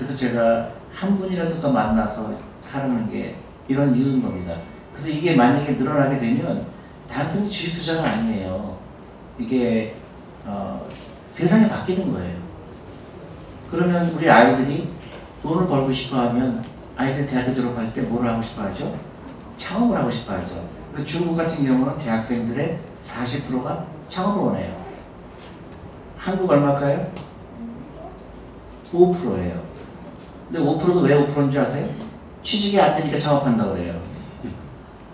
그래서 제가 한 분이라도 더 만나서 하라는 게 이런 이유인 겁니다. 그래서 이게 만약에 늘어나게 되면 단순히 주식 투자가 아니에요. 이게 세상이 바뀌는 거예요. 그러면 우리 아이들이 돈을 벌고 싶어 하면 아이들 대학교 졸업할 때 뭘 하고 싶어 하죠? 창업을 하고 싶어 하죠. 중국 같은 경우는 대학생들의 40%가 창업을 원해요. 한국 얼마일까요? 5%예요. 근데 5%도 왜 5%인지 아세요? 취직이 안 되니까 창업한다고 그래요.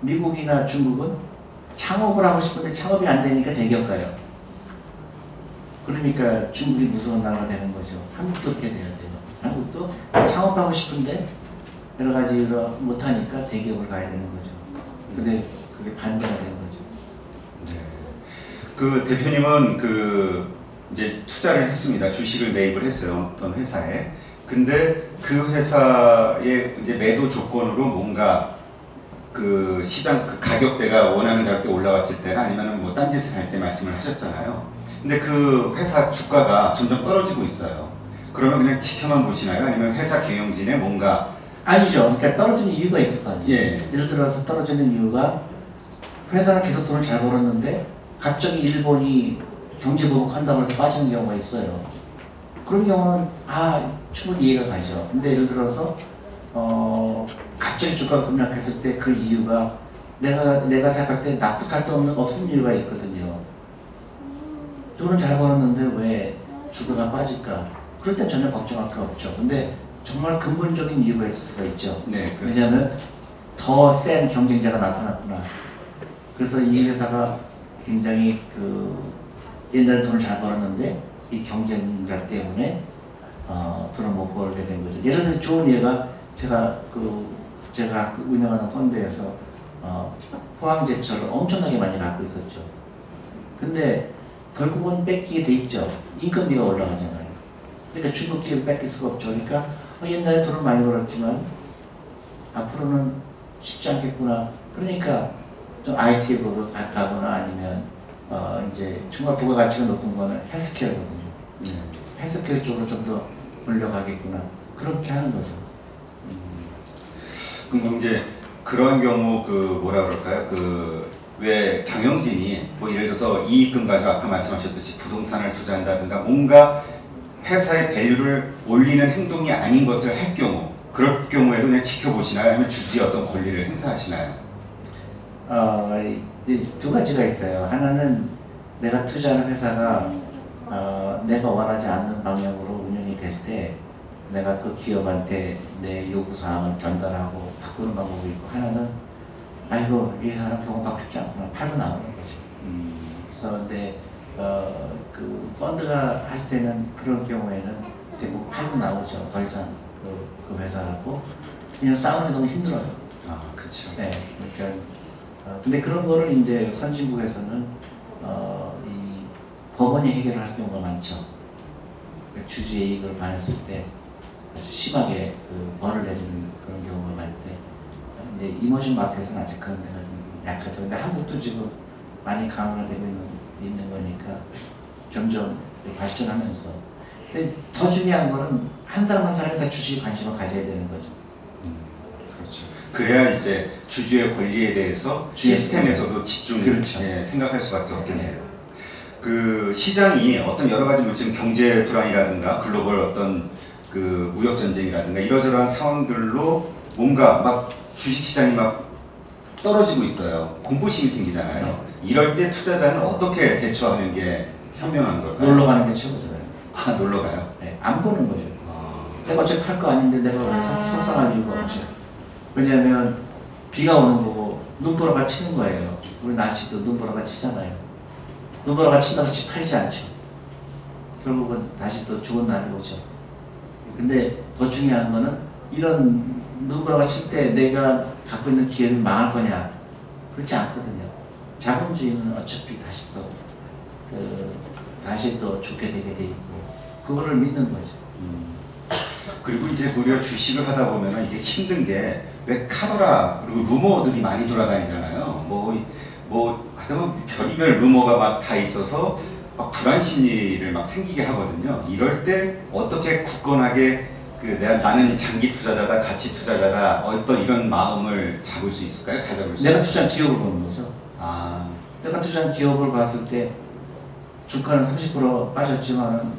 미국이나 중국은 창업을 하고 싶은데 창업이 안 되니까 대기업 가요. 그러니까 중국이 무서운 나라가 되는 거죠. 한국도 그렇게 돼야 돼요. 한국도 창업하고 싶은데 여러 가지로 못하니까 대기업을 가야 되는 거죠. 근데 그게 반대가 되는 거죠. 네. 그 대표님은 이제 투자를 했습니다. 주식을 매입을 했어요. 어떤 회사에. 근데 그 회사의 이제 매도 조건으로 뭔가 그 시장 그 가격대가 원하는 가격대 올라왔을 때나 아니면 뭐 딴짓을 할 때 말씀을 하셨잖아요. 근데 그 회사 주가가 점점 떨어지고 있어요. 그러면 그냥 지켜만 보시나요? 아니면 회사 경영진에 뭔가 아니죠. 그러니까 떨어지는 이유가 있을 거 아니에요. 예. 예를 들어서 떨어지는 이유가 회사는 계속 돈을 잘 벌었는데 갑자기 일본이 경제 보복한다고 해서 빠지는 경우가 있어요. 그런 경우는 충분히 이해가 가죠. 근데 예를 들어서 갑자기 주가가 급락했을 때 그 이유가 내가 생각할 때 납득할 데 없는 이유가 있거든요. 돈은 잘 벌었는데 왜 주가가 빠질까? 그럴 땐 전혀 걱정할 거 없죠. 근데 정말 근본적인 이유가 있을 수가 있죠. 네, 그렇죠. 왜냐하면 더 센 경쟁자가 나타났구나. 그래서 이 회사가 굉장히 옛날에 돈을 잘 벌었는데 이 경쟁자 때문에 돈을 못 벌게 된 거죠. 예를 들어 좋은 예가 제가 운영하는 펀드에서 포항제철을 엄청나게 많이 갖고 있었죠. 근데 결국은 뺏기게 돼 있죠. 인건비가 올라가잖아요. 그러니까 중국 기업을 뺏길 수가 없죠. 그러니까 옛날에 돈을 많이 벌었지만 앞으로는 쉽지 않겠구나. 그러니까 좀 IT로 가거나 아니면 이제 정말 부가가치가 높은 거는 헬스케어거든요. 헬스케어 쪽으로 좀 더 몰려가겠구나. 그렇게 하는 거죠. 그럼 이제 그런 경우 뭐라 그럴까요? 왜 경영진이 뭐 예를 들어서 이익금 가지고 아까 말씀하셨듯이 부동산을 투자한다든가 뭔가 회사의 밸류를 올리는 행동이 아닌 것을 할 경우 그럴 경우에도 그냥 지켜보시나요? 아니면 주주의 어떤 권리를 행사하시나요? 두 가지가 있어요. 하나는 내가 투자하는 회사가 내가 원하지 않는 방향으로 운영이 될 때 내가 그 기업한테 내 요구사항을 전달하고 바꾸는 방법이 있고, 하나는 아이고 이 사람 경험받고 싶지 않구나 팔고 나오는 거죠. 그래서 근데 그 펀드가 할 때는 그런 경우에는 대부분 팔고 나오죠. 더 이상 그 회사하고 그냥 싸우는 게 너무 힘들어요. 그렇죠. 네, 그러니까 근데 그런 거를 이제 선진국에서는 이 법원이 해결을 할 경우가 많죠. 주주의 이익을 반했을 때 아주 심하게 벌을 내리는 그런 경우가 많을 때, 근데 이머징 마켓에서는 아직 그런 데가 좀 약하죠. 근데 한국도 지금 많이 강화가 되고 있는 거니까 점점 발전하면서. 근데 더 중요한 거는 한 사람 한 사람이 다 주식에 관심을 가져야 되는 거죠. 그렇죠. 그래야 이제 주주의 권리에 대해서 시스템에서도 집중 그렇죠. 생각할 수밖에 없겠네요. 그 시장이 어떤 여러 가지 지금 경제 불안이라든가 글로벌 어떤 무역 전쟁이라든가 이러저러한 상황들로 뭔가 막 주식 시장이 막 떨어지고 있어요. 공포심이 생기잖아요. 이럴 때 투자자는 어떻게 대처하는 게 현명한 걸까요? 놀러 가는 게 최고죠. 놀러 가요? 네, 안 보는 거죠. 내가 어차피 팔 거 아닌데 내가 왜 속상하지고 왜냐하면 비가 오는 거고 눈보라가 치는 거예요. 우리 날씨도 눈보라가 치잖아요. 눈보라가 친다고 집 팔지 않죠. 결국은 다시 또 좋은 날이 오죠. 근데 더 중요한 거는 이런 눈보라가 칠 때 내가 갖고 있는 기회는 망할 거냐, 그렇지 않거든요. 자본주의는 어차피 다시 또 좋게 되게 돼 있고 그거를 믿는 거죠. 그리고 이제 무려 주식을 하다 보면 이게 힘든 게 왜 카더라 그리고 루머들이 많이 돌아다니잖아요. 하여튼 별의별 루머가 막 다 있어서 막 불안 심리를 막 생기게 하거든요. 이럴 때 어떻게 굳건하게 나는 장기 투자자다, 가치 투자자다, 어떤 이런 마음을 잡을 수 있을까요? 다 잡을 수 내가 있을까요? 투자한 기업을 보는 거죠. 아, 내가 투자한 기업을 봤을 때 주가는 30% 빠졌지만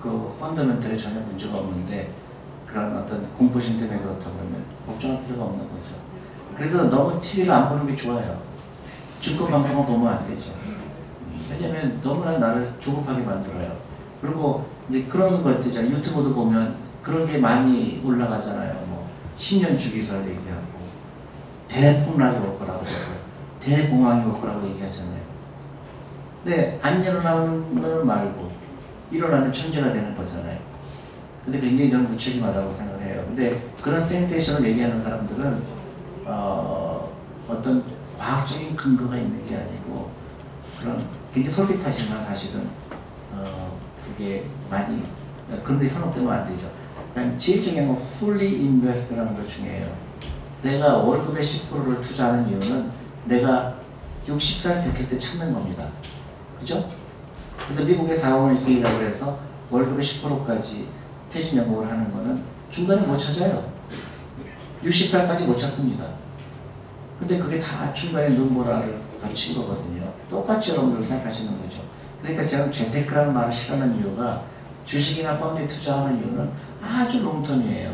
그 펀더멘털이 전혀 문제가 없는데 그런 어떤 공포심 때문에 그렇다 그러면 걱정할 필요가 없는 거죠. 그래서 너무 TV를 안 보는 게 좋아요. 증권 방송을 보면 안 되죠. 왜냐면 너무나 나를 조급하게 만들어요. 그리고 이제 그런 것들 있잖아요. 유튜브도 보면 그런 게 많이 올라가잖아요. 뭐 10년 주기설 얘기하고 대폭락이 올 거라고 대공황이 올 거라고 얘기하잖아요. 근데 안 일어나는 건 말고 일어나면 천재가 되는 거잖아요. 근데 굉장히 저는 무책임하다고 생각해요. 근데 그런 센세이션을 얘기하는 사람들은 어떤 과학적인 근거가 있는 게 아니고 그런 굉장히 솔깃하지만 사실은 그게 많이 그런데 현혹되면 안 되죠. 그냥 제일 중요한 건 fully invest라는 것 중요해요. 내가 월급의 10%를 투자하는 이유는 내가 60살 됐을 때 찾는 겁니다. 그죠? 그래서 미국의 401 K라고 해서 월급의 10%까지 퇴직연금을 하는 거는 중간에 못 찾아요. 60살까지 못 찾습니다. 근데 그게 다 중간에 눈보라를 거친 거거든요. 똑같이 여러분들 생각하시는 거죠. 그러니까 제가 재테크라는 말을 싫어하는 이유가 주식이나 펀드에 투자하는 이유는 아주 롱텀이에요.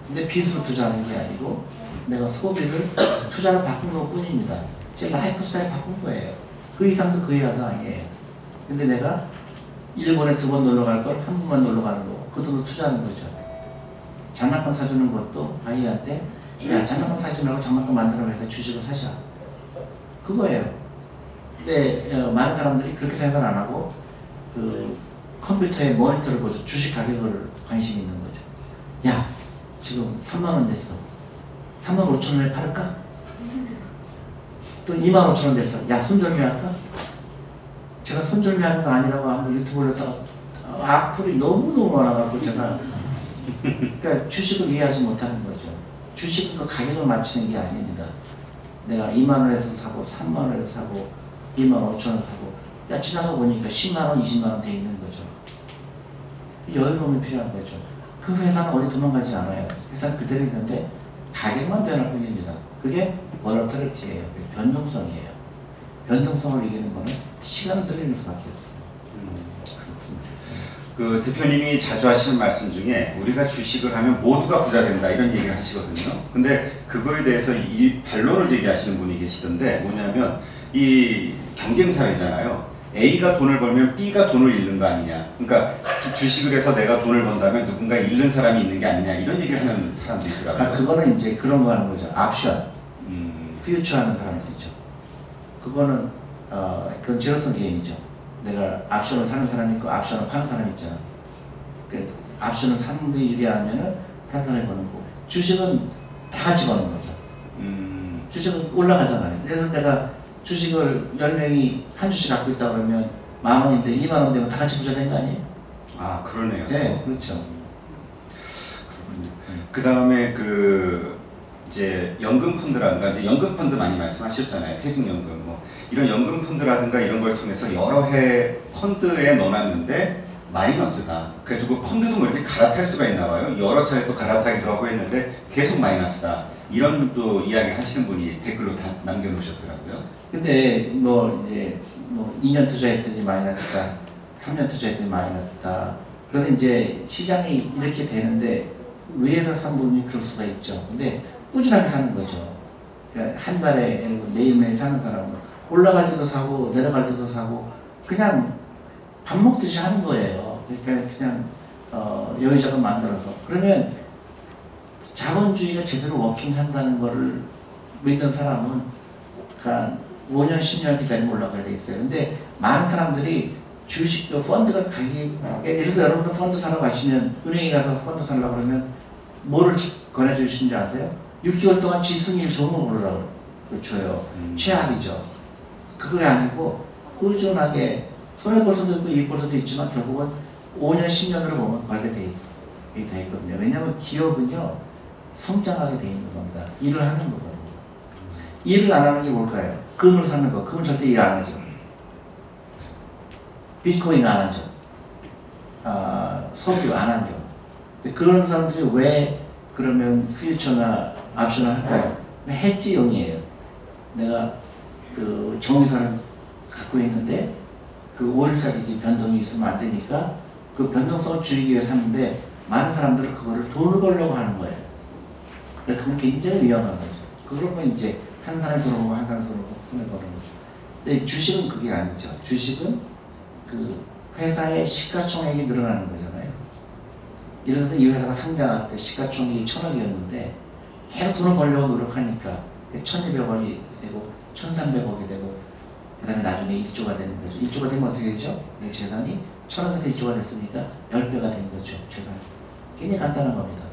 근데 빚으로 투자하는 게 아니고 내가 소비를 투자로 바꾼 것 뿐입니다. 제 라이프 스타일 바꾼 거예요. 그 이상도 그 이하도 아니에요. 근데 내가 일본에 2번 놀러 갈 걸 한 번만 놀러 가는 거, 그 돈으로 투자하는 거죠. 장난감 사주는 것도 아이한테 야 장난감 사주라고 장난감 만들어 해서 주식을 사자. 그거예요. 근데 많은 사람들이 그렇게 생각을 안 하고 그 컴퓨터에 모니터를 보죠. 주식 가격을 관심이 있는 거죠. 야 지금 3만원 됐어. 35,000원에 팔을까? 또 25,000원 됐어. 야 손절미 할까? 제가 손절미 하는 거 아니라고 한번 유튜브 올렸다가 악플이 너무너무 많아가지고 제가 그러니까 주식을 이해하지 못하는 거죠. 주식은 그 가격을 맞추는 게 아닙니다. 내가 2만원에서 사고 3만원에서 사고 25,000원 사고 야 지나가 보니까 10만원, 20만원 돼 있는 거죠. 여유로움이 필요한 거죠. 그 회사는 어디 도망가지 않아요. 회사는 그대로 있는데 가격만 변할 뿐입니다. 그게 버러터리티예요. 변동성이에요. 변동성을 이기는 거는 시간을 들리는 수밖에 없어요. 그 대표님이 자주 하시는 말씀 중에 우리가 주식을 하면 모두가 부자 된다 이런 얘기를 하시거든요. 근데 그거에 대해서 이 반론을 제기하시는 분이 계시던데 뭐냐면 이 경쟁 사회잖아요. A가 돈을 벌면 B가 돈을 잃는 거 아니냐. 그러니까 주식을 해서 내가 돈을 번다면 누군가 잃는 사람이 있는 게 아니냐 이런 얘기를 하는 사람들이 있더라고요. 그거는 이제 그런 거 하는 거죠. 옵션, 퓨처 하는 사람들이죠. 그거는 그건 제로섬 게임이죠. 내가 옵션을 사는 사람이 있고 옵션을 파는 사람이 있잖아. 그 옵션을 사는 데 유리하면은 사는 사람이 버는 거고 주식은 다 같이 버는 거죠. 주식은 올라가잖아요. 그래서 내가 주식을 10명이 한 주씩 갖고 있다 그러면 10,000원인데 20,000원 되면 다 같이 부자 된 거 아니에요? 아 그러네요. 네, 그렇죠. 그 다음에 그 이제 연금 펀드라든가 이제 연금 펀드 많이 말씀하셨잖아요. 퇴직연금 뭐 이런 연금 펀드라든가 이런 걸 통해서 여러 해 펀드에 넣어놨는데 마이너스다. 그래가지고 펀드도 뭐 이렇게 갈아탈 수가 있나 봐요. 여러 차례 또 갈아타기도 하고 했는데 계속 마이너스다. 이런 또 이야기 하시는 분이 댓글로 다 남겨놓으셨더라고요. 근데 뭐 이제 뭐 2년 투자했더니 마이너스다, 3년 투자했더니 마이너스다. 그래서 이제 시장이 이렇게 되는데 위에서 산 분이 그럴 수가 있죠. 근데 꾸준하게 사는 거죠. 그러니까 한 달에 매일매일 사는 사람은 올라갈 때도 사고 내려갈 때도 사고 그냥 밥 먹듯이 하는 거예요. 그러니까 그냥 여유자금 만들어서 그러면 자본주의가 제대로 워킹한다는 거를 믿는 사람은 그러니까 5년, 10년 기다리면 올라가야 돼 있어요. 근데 많은 사람들이 주식, 펀드가 가격이, 예를 들어서 여러분도 펀드 사러 가시면, 은행에 가서 펀드 사려고 그러면 뭐를 권해주시는지 아세요? 6개월 동안 지수익률 좋은 거 고르라고 줘요. 최악이죠. 그게 아니고 꾸준하게 손해볼 수도 있고 이익 볼 수도 있지만 결국은 5년, 10년으로 보면 벌게 돼 있거든요. 왜냐하면 기업은요, 성장하게 돼 있는 겁니다. 일을 하는 거거든요. 일을 안 하는 게 뭘까요? 금을 사는 거. 금은 절대 일 안 하죠. 비트코인 안 하죠. 석유 안 하죠. 근데 그런 사람들이 왜 그러면 퓨처나 옵션을 할까요? 해지용이에요. 내가 그 정의선을 갖고 있는데 그 5일짜리 변동이 있으면 안 되니까 그 변동성을 줄이기 위해서 하는데 많은 사람들은 그거를 돈을 벌려고 하는 거예요. 그래서 그건 굉장히 위험한 거죠. 그러면 이제 한 사람 들어오고 한 사람 들어오고 손해 보는 거죠. 근데 주식은 그게 아니죠. 주식은 그 회사의 시가총액이 늘어나는 거잖아요. 예를 들어서 이 회사가 상장할 때 시가총액이 1,000억이었는데 계속 돈을 벌려고 노력하니까 1,200억이 되고 1,300억이 되고 그 다음에 나중에 1조가 되는 거죠. 1조가 되면 어떻게 되죠? 내 재산이 1,000억에서 1조가 됐으니까 10배가 된 거죠. 재산이. 굉장히 간단한 겁니다.